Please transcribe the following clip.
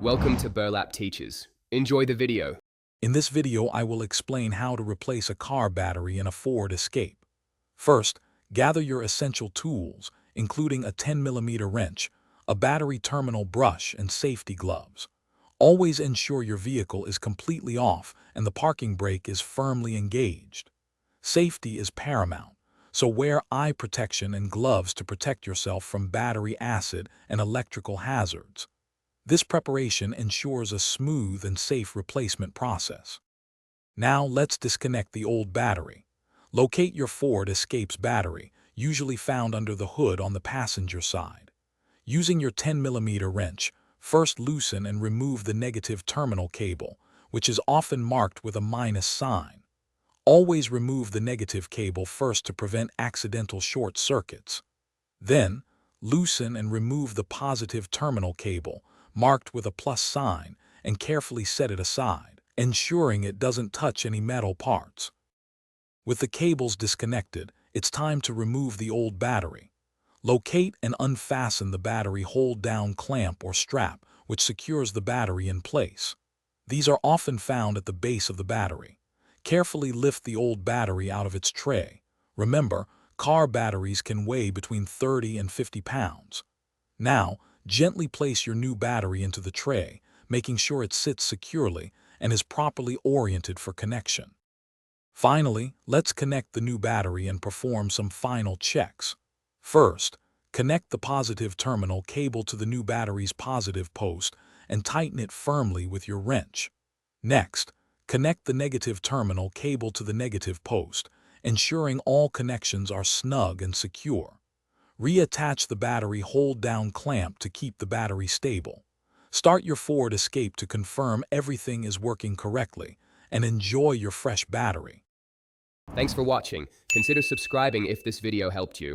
Welcome to Burlap Teachers. Enjoy the video. In this video, I will explain how to replace a car battery in a Ford Escape. First, gather your essential tools, including a 10mm wrench, a battery terminal brush, and safety gloves. Always ensure your vehicle is completely off and the parking brake is firmly engaged. Safety is paramount, so wear eye protection and gloves to protect yourself from battery acid and electrical hazards. This preparation ensures a smooth and safe replacement process. Now let's disconnect the old battery. Locate your Ford Escape's battery, usually found under the hood on the passenger side. Using your 10mm wrench, first loosen and remove the negative terminal cable, which is often marked with a minus sign. Always remove the negative cable first to prevent accidental short circuits. Then, loosen and remove the positive terminal cable, marked with a plus sign, and carefully set it aside, ensuring it doesn't touch any metal parts. With the cables disconnected, it's time to remove the old battery. Locate and unfasten the battery hold-down clamp or strap, which secures the battery in place. These are often found at the base of the battery. Carefully lift the old battery out of its tray. Remember, car batteries can weigh between 30 and 50 pounds. Now, gently place your new battery into the tray, making sure it sits securely and is properly oriented for connection. Finally, let's connect the new battery and perform some final checks. First, connect the positive terminal cable to the new battery's positive post and tighten it firmly with your wrench. Next, connect the negative terminal cable to the negative post, ensuring all connections are snug and secure. Reattach the battery hold-down clamp to keep the battery stable. Start your Ford Escape to confirm everything is working correctly, and enjoy your fresh battery. Thanks for watching. Consider subscribing if this video helped you.